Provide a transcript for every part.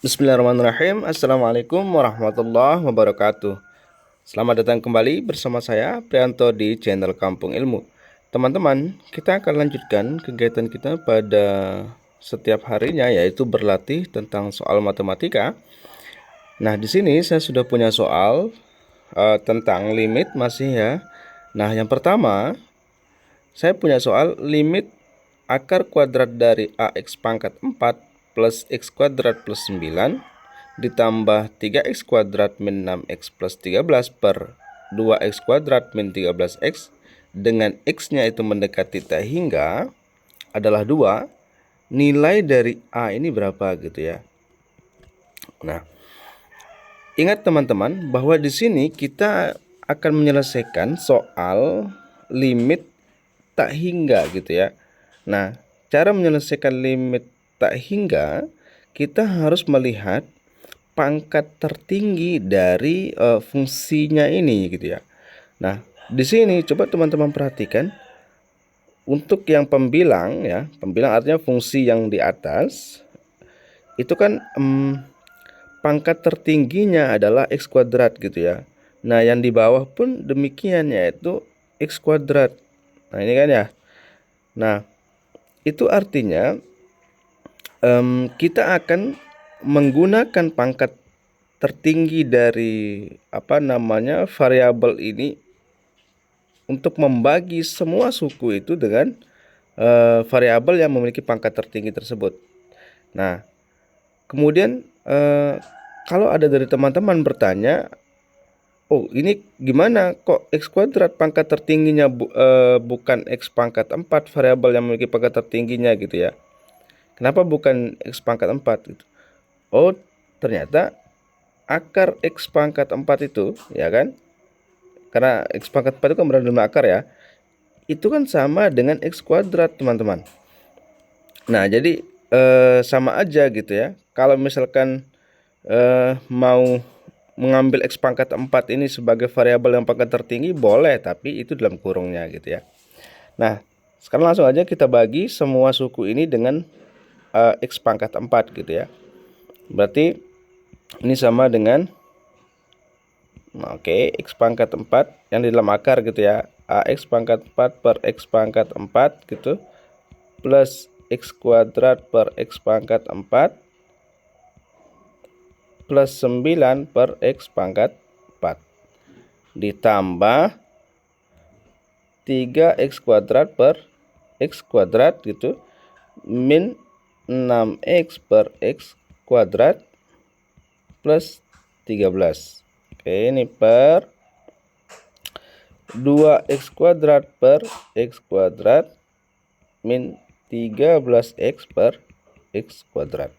Bismillahirrahmanirrahim. Assalamualaikum warahmatullahi wabarakatuh. Selamat datang kembali bersama saya Prianto di channel Kampung Ilmu. Teman-teman, kita akan lanjutkan kegiatan kita pada setiap harinya, yaitu berlatih tentang soal matematika. Nah, di sini saya sudah punya soal tentang limit masih ya. Nah, yang pertama saya punya soal limit akar kuadrat dari AX pangkat 4 plus X kuadrat plus 9 ditambah 3X kuadrat min 6X plus 13 per 2X kuadrat min 13X dengan X-nya itu mendekati tak hingga adalah 2. Nilai dari A ini berapa gitu ya. Nah, ingat teman-teman bahwa di sini kita akan menyelesaikan soal limit tak hingga gitu ya. Nah, cara menyelesaikan limit tak hingga, kita harus melihat pangkat tertinggi dari fungsinya ini gitu ya. Nah, di sini coba teman-teman perhatikan untuk yang pembilang ya, pembilang artinya fungsi yang di atas itu kan pangkat tertingginya adalah X kuadrat gitu ya. Nah, yang di bawah pun demikian, yaitu X kuadrat. Nah, ini kan ya. Nah, itu artinya kita akan menggunakan pangkat tertinggi dari variabel ini untuk membagi semua suku itu dengan variabel yang memiliki pangkat tertinggi tersebut. Nah, kemudian kalau ada dari teman-teman bertanya, oh ini gimana kok X kuadrat pangkat tertingginya bukan X pangkat 4, variabel yang memiliki pangkat tertingginya gitu ya. Kenapa bukan X pangkat 4 gitu? Oh, ternyata akar X pangkat 4 itu, ya kan? Karena X pangkat 4 itu kan berada dalam akar ya. Itu kan sama dengan X kuadrat, teman-teman. Nah, jadi sama aja gitu ya. Kalau misalkan mau mengambil X pangkat 4 ini sebagai variabel yang pangkat tertinggi, boleh, tapi itu dalam kurungnya gitu ya. Nah, sekarang langsung aja kita bagi semua suku ini dengan X pangkat 4 gitu ya. Berarti ini sama dengan X pangkat 4 yang di dalam akar gitu ya. AX pangkat 4 per X pangkat 4 gitu, plus X kuadrat per X pangkat 4 plus 9 per X pangkat 4 ditambah 3X kuadrat per X kuadrat gitu, min 6X per X kuadrat plus 13. Oke, ini per 2X kuadrat per X kuadrat min 13X per X kuadrat.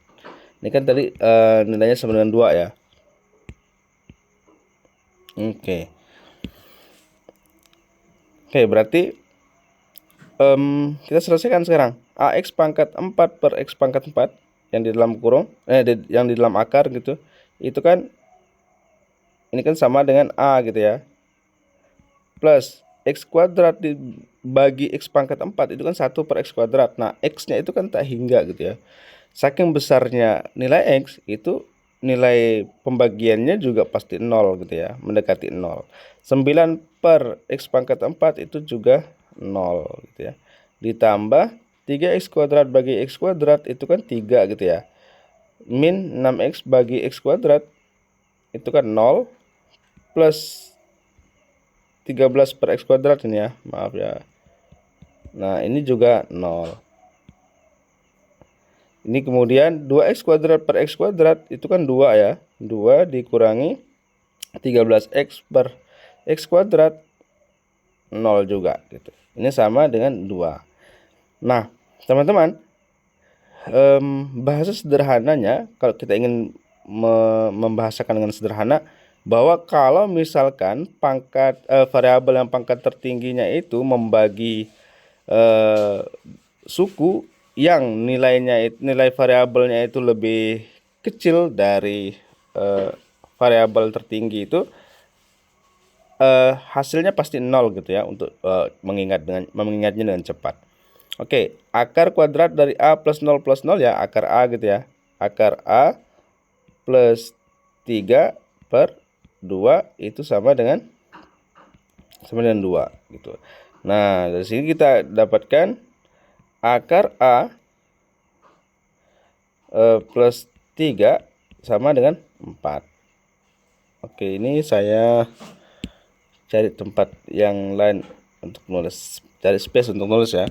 Ini kan tadi nilainya sama dengan 2 ya. Oke, berarti kita selesaikan sekarang. AX pangkat 4 per X pangkat 4 yang di dalam kurung, yang di dalam akar gitu, itu kan ini kan sama dengan A gitu ya, plus X kuadrat dibagi X pangkat 4 itu kan 1 per X kuadrat. Nah, X-nya itu kan tak hingga gitu ya. Saking besarnya nilai X, itu nilai pembagiannya juga pasti 0 gitu ya, mendekati 0. 9 per X pangkat 4 itu juga 0 gitu ya. Ditambah 3X kuadrat bagi X kuadrat itu kan 3 gitu ya. Min 6X bagi X kuadrat itu kan 0, plus 13 per X kuadrat ini ya, maaf ya. Nah, ini juga 0. Ini kemudian 2X kuadrat per X kuadrat itu kan 2 ya. 2 dikurangi 13X per X kuadrat 0 juga gitu. Ini sama dengan 2. Nah, teman-teman, bahasa sederhananya, kalau kita ingin membahasakan dengan sederhana, bahwa kalau misalkan pangkat variabel yang pangkat tertingginya itu membagi suku yang nilai variabelnya itu lebih kecil dari variabel tertinggi itu, hasilnya pasti 0 gitu ya, untuk mengingatnya dengan cepat. Oke, akar kuadrat dari A plus 0 ya, akar A gitu ya. Akar A plus 3 per 2 itu sama dengan 2 gitu. Nah, dari sini kita dapatkan akar A plus 3 sama dengan 4. Oke, ini saya cari tempat yang lain untuk nulis, cari space untuk nulis ya.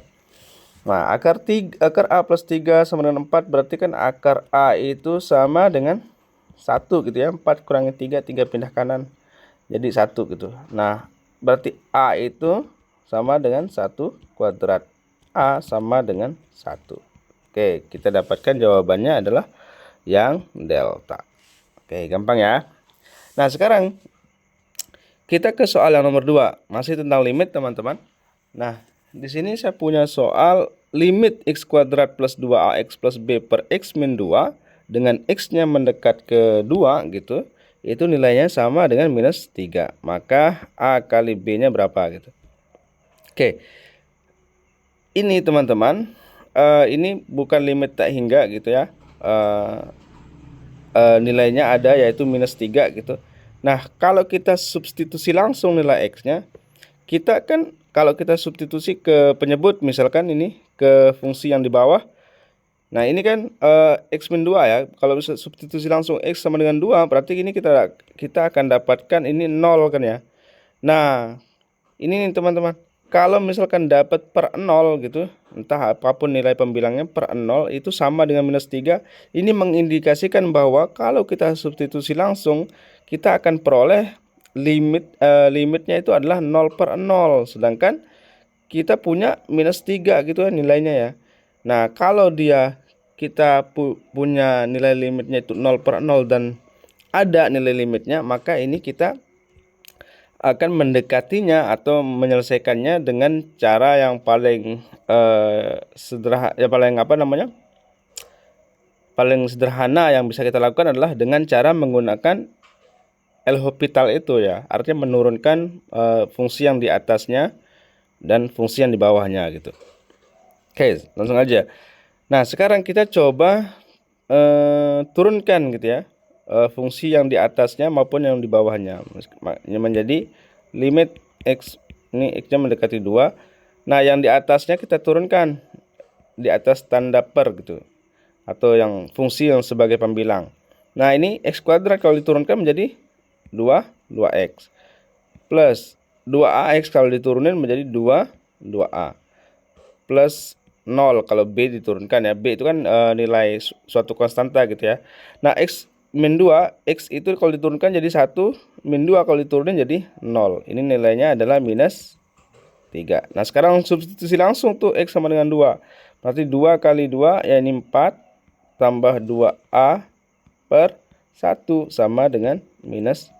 Nah, akar A plus 3 sama dengan 4 berarti kan akar A itu sama dengan 1 gitu ya. 4 kurangi 3, 3 pindah kanan jadi 1 gitu. Nah, berarti A itu sama dengan 1 kuadrat. A sama dengan 1. Oke, kita dapatkan jawabannya adalah yang delta. Oke, gampang ya. Nah, sekarang kita ke soal yang nomor 2. Masih tentang limit, teman-teman. Nah, di sini saya punya soal limit x kuadrat plus 2ax plus b per x min 2 dengan x-nya mendekat ke 2 gitu. Itu nilainya sama dengan minus 3. Maka a kali b-nya berapa gitu. Oke. Ini teman-teman, ini bukan limit tak hingga gitu ya. Nilainya ada yaitu minus 3 gitu. Nah, kalau kita substitusi langsung nilai x-nya, kita kan kalau kita substitusi ke penyebut, misalkan ini ke fungsi yang di bawah. Nah, ini kan x min 2 ya. Kalau bisa substitusi langsung x sama dengan 2, berarti ini kita akan dapatkan ini 0 kan ya. Nah, ini nih teman-teman. Kalau misalkan dapat per 0 gitu, entah apapun nilai pembilangnya per 0 itu sama dengan minus 3. Ini mengindikasikan bahwa kalau kita substitusi langsung, kita akan peroleh limitnya itu adalah 0 per 0. Sedangkan kita punya minus 3 gitu ya nilainya ya. Nah, kalau kita punya nilai limitnya itu 0 per 0 dan ada nilai limitnya, maka ini kita akan mendekatinya atau menyelesaikannya dengan cara yang paling sederhana, ya paling sederhana yang bisa kita lakukan adalah dengan cara menggunakan L'Hopital itu ya, artinya menurunkan fungsi yang di atasnya dan fungsi yang di bawahnya gitu. Oke, langsung aja. Nah, sekarang kita coba turunkan gitu ya, fungsi yang di atasnya maupun yang di bawahnya menjadi limit x, ini x-nya mendekati 2. Nah, yang di atasnya kita turunkan di atas tanda per gitu, atau yang fungsi yang sebagai pembilang. Nah, ini x kuadrat kalau diturunkan menjadi 2x plus 2ax kalau diturunin menjadi 2a plus 0 kalau b diturunkan ya. B itu kan nilai suatu konstanta gitu ya. Nah, x min 2, x itu kalau diturunkan jadi 1, min 2 kalau diturunin jadi 0. Ini nilainya adalah minus 3. Nah, sekarang substitusi langsung tuh x sama dengan 2. Berarti 2 kali 2 ya ini 4 tambah 2a per 1 sama dengan minus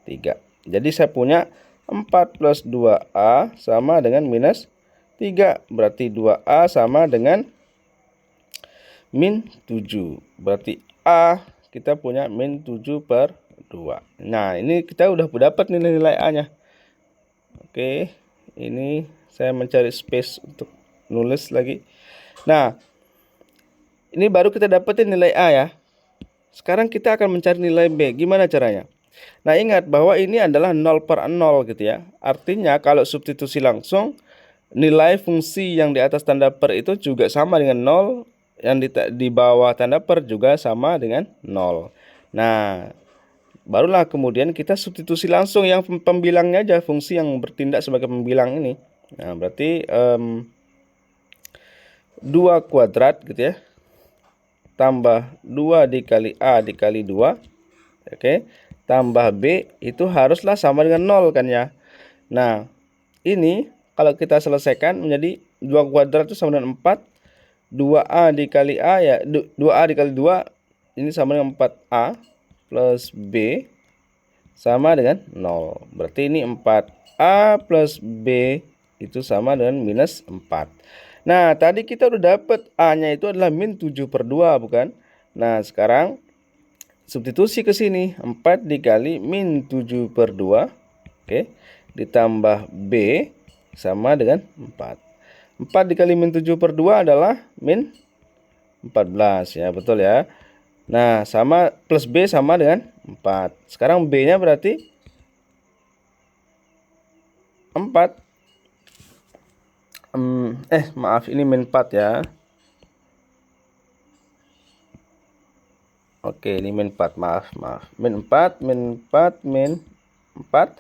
3. Jadi saya punya 4 plus 2a sama dengan minus 3. Berarti 2a sama dengan min 7. Berarti a kita punya min 7 per 2. Nah, ini kita udah dapat nilai-nilai A-nya. Oke, ini saya mencari space untuk nulis lagi. Nah, ini baru kita dapetin nilai A ya. Sekarang kita akan mencari nilai B. Gimana caranya? Nah, ingat bahwa ini adalah 0 per 0 gitu ya. Artinya kalau substitusi langsung, nilai fungsi yang di atas tanda per itu juga sama dengan 0. Yang di bawah tanda per juga sama dengan 0. Nah, barulah kemudian kita substitusi langsung yang pembilangnya aja, fungsi yang bertindak sebagai pembilang ini. Nah, berarti 2 kuadrat gitu ya, tambah 2 dikali A dikali 2, oke, tambah B itu haruslah sama dengan 0 kan ya. Nah, ini kalau kita selesaikan menjadi 2 kuadrat itu sama dengan 4. 2A dikali A ya, 2A dikali 2 ini sama dengan 4A plus B sama dengan 0. Berarti ini 4A plus B itu sama dengan minus 4. Nah, tadi kita udah dapat A-nya itu adalah min 7 per 2 bukan? Nah, sekarang substitusi ke sini, 4 dikali min 7 per 2, oke, ditambah B sama dengan 4. 4 dikali min 7 per 2 adalah min 14 ya, betul ya. Nah, sama plus B sama dengan 4. Sekarang B-nya berarti 4. Maaf, ini min 4 ya. Oke, ini min 4, maaf. Min 4, min 4, min 4.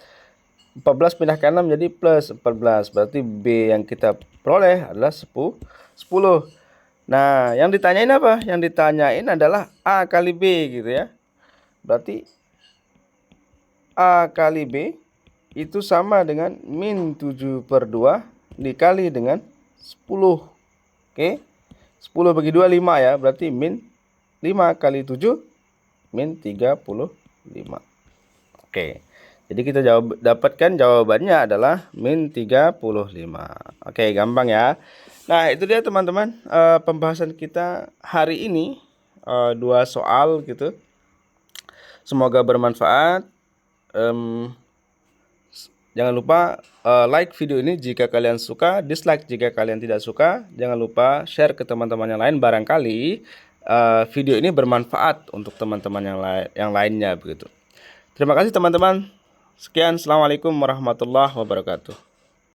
14 pindah ke 6 jadi plus 14. Berarti B yang kita peroleh adalah 10. Nah, yang ditanyain apa? Yang ditanyain adalah A kali B gitu ya. Berarti A kali B itu sama dengan min 7/2 dikali dengan 10. Oke. 10 bagi 2, 5 ya. Berarti min 5 kali 7, min 35. Oke. Jadi kita dapatkan jawabannya adalah min 35. Oke, gampang ya. Nah, itu dia teman-teman pembahasan kita hari ini. 2 soal gitu. Semoga bermanfaat. Jangan lupa like video ini jika kalian suka, dislike jika kalian tidak suka. Jangan lupa share ke teman-teman yang lain, barangkali video ini bermanfaat untuk teman-teman yang lainnya begitu. Terima kasih teman-teman. Sekian, assalamualaikum warahmatullahi wabarakatuh.